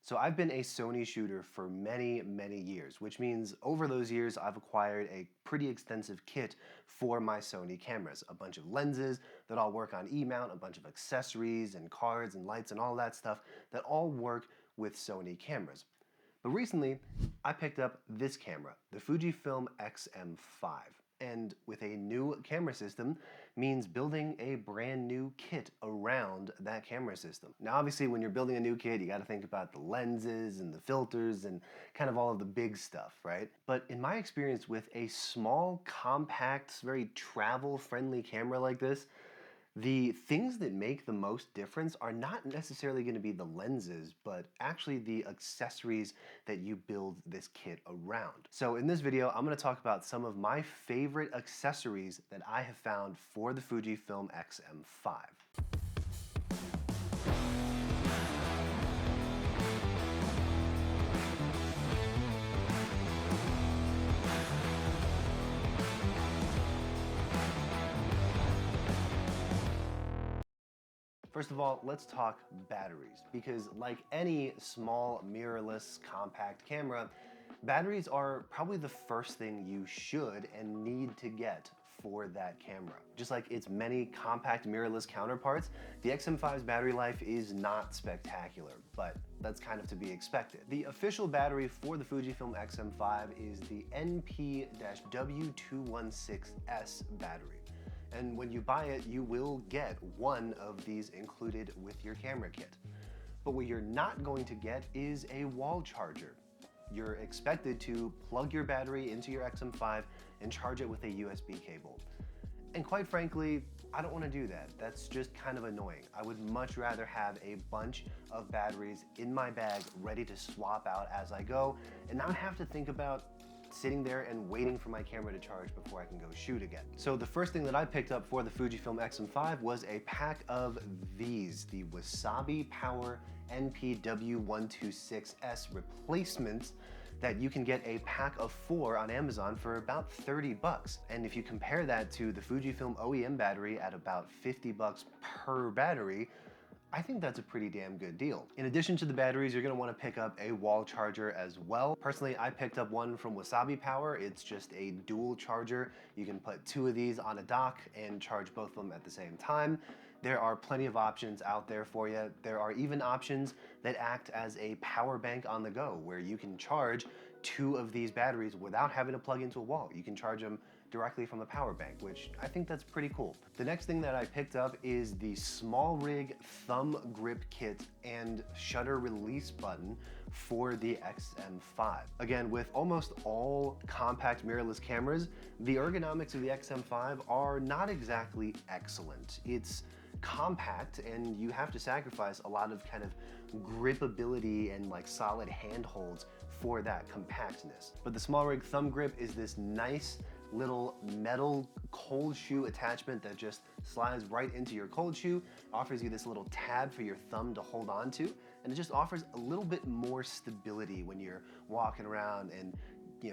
So I've been a Sony shooter for many, many years, which means over those years I've acquired a pretty extensive kit for my Sony cameras. A bunch of lenses that all work on E-mount, a bunch of accessories and cards and lights and all that stuff that all work with Sony cameras. But recently, I picked up this camera, the Fujifilm X-M5. And with a new camera system means building a brand new kit around that camera system. Now obviously when you're building a new kit, you gotta think about the lenses and the filters and kind of all of the big stuff, right? But in my experience with a small, compact, very travel-friendly camera like this, the things that make the most difference are not necessarily going to be the lenses, but actually the accessories that you build this kit around. So in this video, I'm going to talk about some of my favorite accessories that I have found for the Fujifilm X-M5. First of all, let's talk batteries, because like any small mirrorless compact camera, batteries are probably the first thing you should and need to get for that camera. Just like its many compact mirrorless counterparts, the X-M5's battery life is not spectacular, but that's kind of to be expected. The official battery for the Fujifilm X-M5 is the NP-W216S battery. And when you buy it, you will get one of these included with your camera kit. But what you're not going to get is a wall charger. You're expected to plug your battery into your X-M5 and charge it with a USB cable. And quite frankly, I don't want to do that. That's just kind of annoying. I would much rather have a bunch of batteries in my bag ready to swap out as I go and not have to think about sitting there and waiting for my camera to charge before I can go shoot again. So the first thing that I picked up for the Fujifilm X-M5 was a pack of these, the Wasabi Power NP-W126S replacements that you can get a pack of 4 on Amazon for about 30 bucks. And if you compare that to the Fujifilm OEM battery at about 50 bucks per battery, I think that's a pretty damn good deal. In addition to the batteries, you're gonna wanna pick up a wall charger as well. Personally, I picked up one from Wasabi Power. It's just a dual charger. You can put 2 of these on a dock and charge both of them at the same time. There are plenty of options out there for you. There are even options that act as a power bank on the go, where you can charge 2 of these batteries without having to plug into a wall. You can charge them directly from a power bank, which I think that's pretty cool. The next thing that I picked up is the Smallrig thumb grip kit and shutter release button for the X-M5. Again, with almost all compact mirrorless cameras, the ergonomics of the X-M5 are not exactly excellent. It's compact and you have to sacrifice a lot of kind of gripability and like solid handholds for that compactness. But the Smallrig thumb grip is this nice little metal cold shoe attachment that just slides right into your cold shoe, offers you this little tab for your thumb to hold on to, and it just offers a little bit more stability when you're walking around and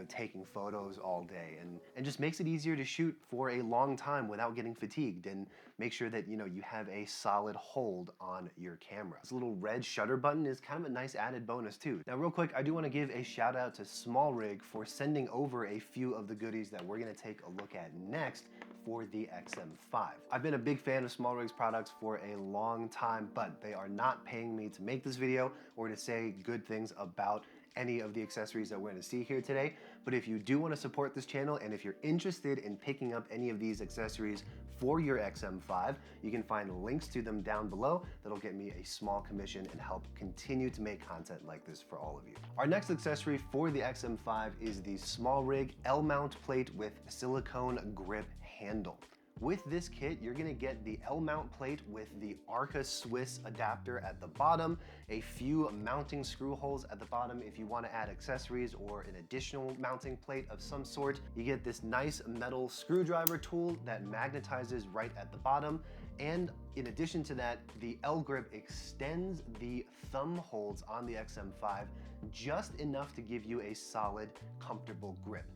taking photos all day, and just makes it easier to shoot for a long time without getting fatigued, and make sure that you have a solid hold on your camera. This little red shutter button is kind of a nice added bonus too. Now real quick, I do want to give a shout out to Smallrig for sending over a few of the goodies that we're going to take a look at next for the X-M5. I've been a big fan of Smallrig's products for a long time, but they are not paying me to make this video or to say good things about any of the accessories that we're going to see here today. But if you do want to support this channel, and if you're interested in picking up any of these accessories for your X-M5, you can find links to them down below. That'll get me a small commission and help continue to make content like this for all of you. Our next accessory for the X-M5 is the Smallrig L-mount plate with silicone grip handle. With this kit, you're gonna get the L-mount plate with the Arca Swiss adapter at the bottom, a few mounting screw holes at the bottom if you wanna add accessories or an additional mounting plate of some sort. You get this nice metal screwdriver tool that magnetizes right at the bottom. And in addition to that, the L-grip extends the thumb holds on the X-M5 just enough to give you a solid, comfortable grip.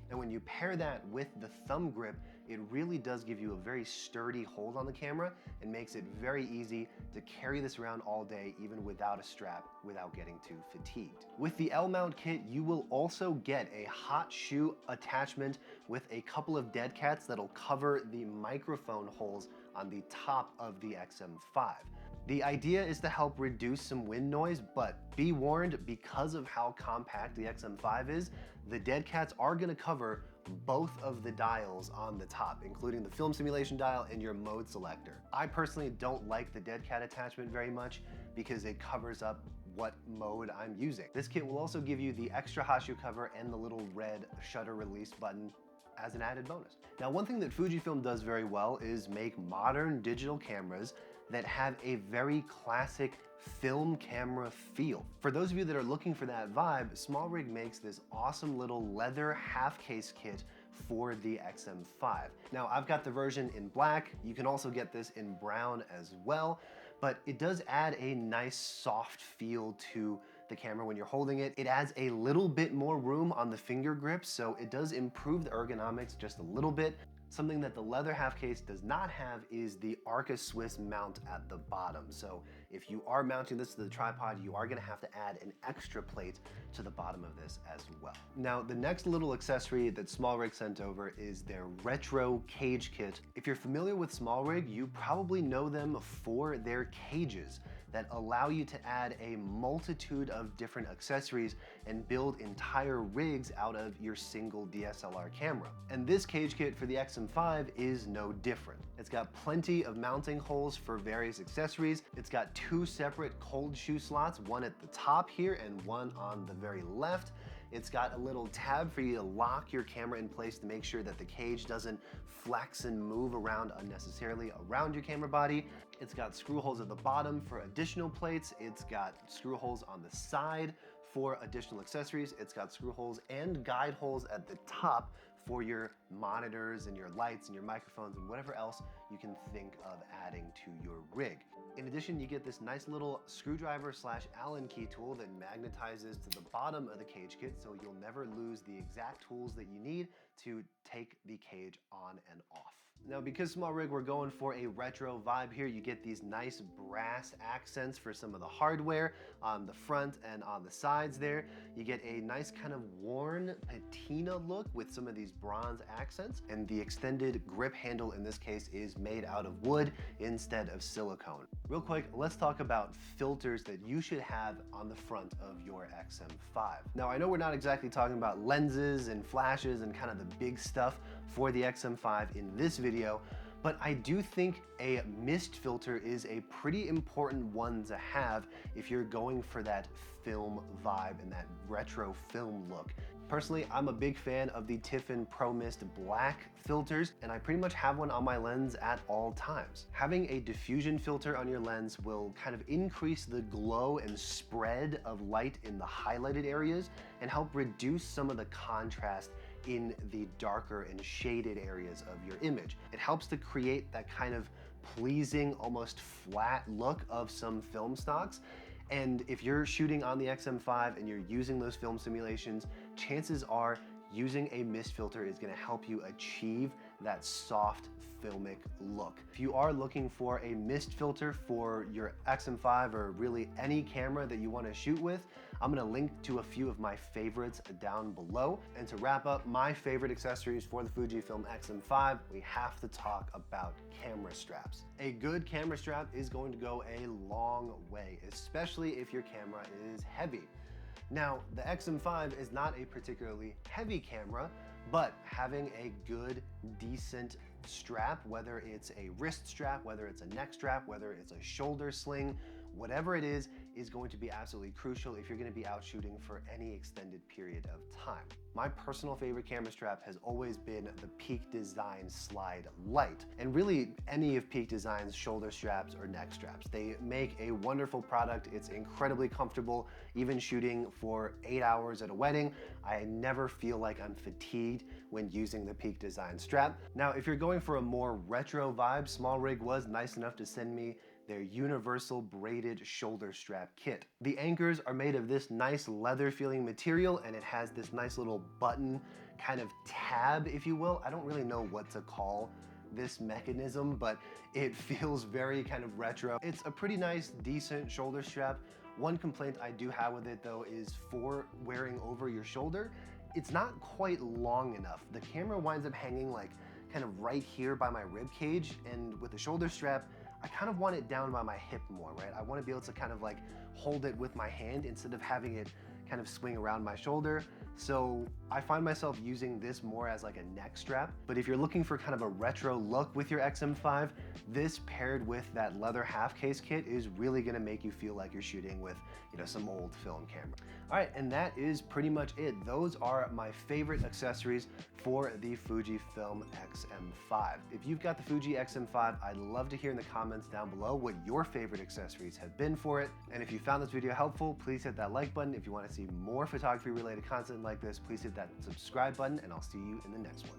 And when you pair that with the thumb grip, it really does give you a very sturdy hold on the camera and makes it very easy to carry this around all day, even without a strap, without getting too fatigued. With the L-mount kit, you will also get a hot shoe attachment with a couple of dead cats that'll cover the microphone holes on the top of the X-M5. The idea is to help reduce some wind noise, but be warned, because of how compact the X-M5 is, the dead cats are gonna cover both of the dials on the top, including the film simulation dial and your mode selector. I personally don't like the dead cat attachment very much because it covers up what mode I'm using. This kit will also give you the extra hot shoe cover and the little red shutter release button as an added bonus. Now, one thing that Fujifilm does very well is make modern digital cameras that have a very classic film camera feel. For those of you that are looking for that vibe, Smallrig makes this awesome little leather half case kit for the X-M5. Now, I've got the version in black. You can also get this in brown as well, but it does add a nice soft feel to the camera when you're holding it. It adds a little bit more room on the finger grip, so it does improve the ergonomics just a little bit. Something that the leather half case does not have is the Arca Swiss mount at the bottom. So if you are mounting this to the tripod, you are gonna have to add an extra plate to the bottom of this as well. Now, the next little accessory that Smallrig sent over is their retro cage kit. If you're familiar with Smallrig, you probably know them for their cages that allow you to add a multitude of different accessories and build entire rigs out of your single DSLR camera. And this cage kit for the X-M5 is no different. It's got plenty of mounting holes for various accessories. It's got two separate cold shoe slots, one at the top here and one on the very left. It's got a little tab for you to lock your camera in place to make sure that the cage doesn't flex and move around unnecessarily around your camera body. It's got screw holes at the bottom for additional plates. It's got screw holes on the side for additional accessories. It's got screw holes and guide holes at the top for your monitors and your lights and your microphones and whatever else you can think of adding to your rig. In addition, you get this nice little screwdriver / Allen key tool that magnetizes to the bottom of the cage kit, so you'll never lose the exact tools that you need to take the cage on and off. Now, because Smallrig, we're going for a retro vibe here, you get these nice brass accents for some of the hardware on the front and on the sides there. You get a nice kind of worn patina look with some of these bronze accents, and the extended grip handle in this case is made out of wood instead of silicone. Real quick, let's talk about filters that you should have on the front of your X-M5. Now, I know we're not exactly talking about lenses and flashes and kind of the big stuff for the X-M5 in this video, but I do think a mist filter is a pretty important one to have if you're going for that film vibe and that retro film look. Personally, I'm a big fan of the Tiffin Pro Mist black filters, and I pretty much have one on my lens at all times. Having a diffusion filter on your lens will kind of increase the glow and spread of light in the highlighted areas and help reduce some of the contrast in the darker and shaded areas of your image. It helps to create that kind of pleasing, almost flat look of some film stocks. And if you're shooting on the X-M5 and you're using those film simulations, chances are using a mist filter is gonna help you achieve that soft filmic look. If you are looking for a mist filter for your X-M5 or really any camera that you wanna shoot with, I'm gonna link to a few of my favorites down below. And to wrap up my favorite accessories for the Fujifilm X-M5, we have to talk about camera straps. A good camera strap is going to go a long way, especially if your camera is heavy. Now, the X-M5 is not a particularly heavy camera, but having a good, decent strap, whether it's a wrist strap, whether it's a neck strap, whether it's a shoulder sling, whatever it is going to be absolutely crucial if you're gonna be out shooting for any extended period of time. My personal favorite camera strap has always been the Peak Design Slide Lite, and really any of Peak Design's shoulder straps or neck straps. They make a wonderful product. It's incredibly comfortable, even shooting for 8 hours at a wedding. I never feel like I'm fatigued when using the Peak Design strap. Now, if you're going for a more retro vibe, Smallrig was nice enough to send me their universal braided shoulder strap kit. The anchors are made of this nice leather feeling material, and it has this nice little button kind of tab, if you will. I don't really know what to call this mechanism, but it feels very kind of retro. It's a pretty nice, decent shoulder strap. One complaint I do have with it though is for wearing over your shoulder, it's not quite long enough. The camera winds up hanging like kind of right here by my rib cage, and with the shoulder strap, I kind of want it down by my hip more, right? I want to be able to kind of like hold it with my hand instead of having it kind of swing around my shoulder. So I find myself using this more as like a neck strap. But if you're looking for kind of a retro look with your X-M5, this paired with that leather half case kit is really gonna make you feel like you're shooting with, you know, some old film camera. All right, and that is pretty much it. Those are my favorite accessories for the Fujifilm X-M5. If you've got the Fuji X-M5, I'd love to hear in the comments down below what your favorite accessories have been for it. And if you found this video helpful, please hit that like button. If you want to see more photography related content like this, please hit that subscribe button, and I'll see you in the next one.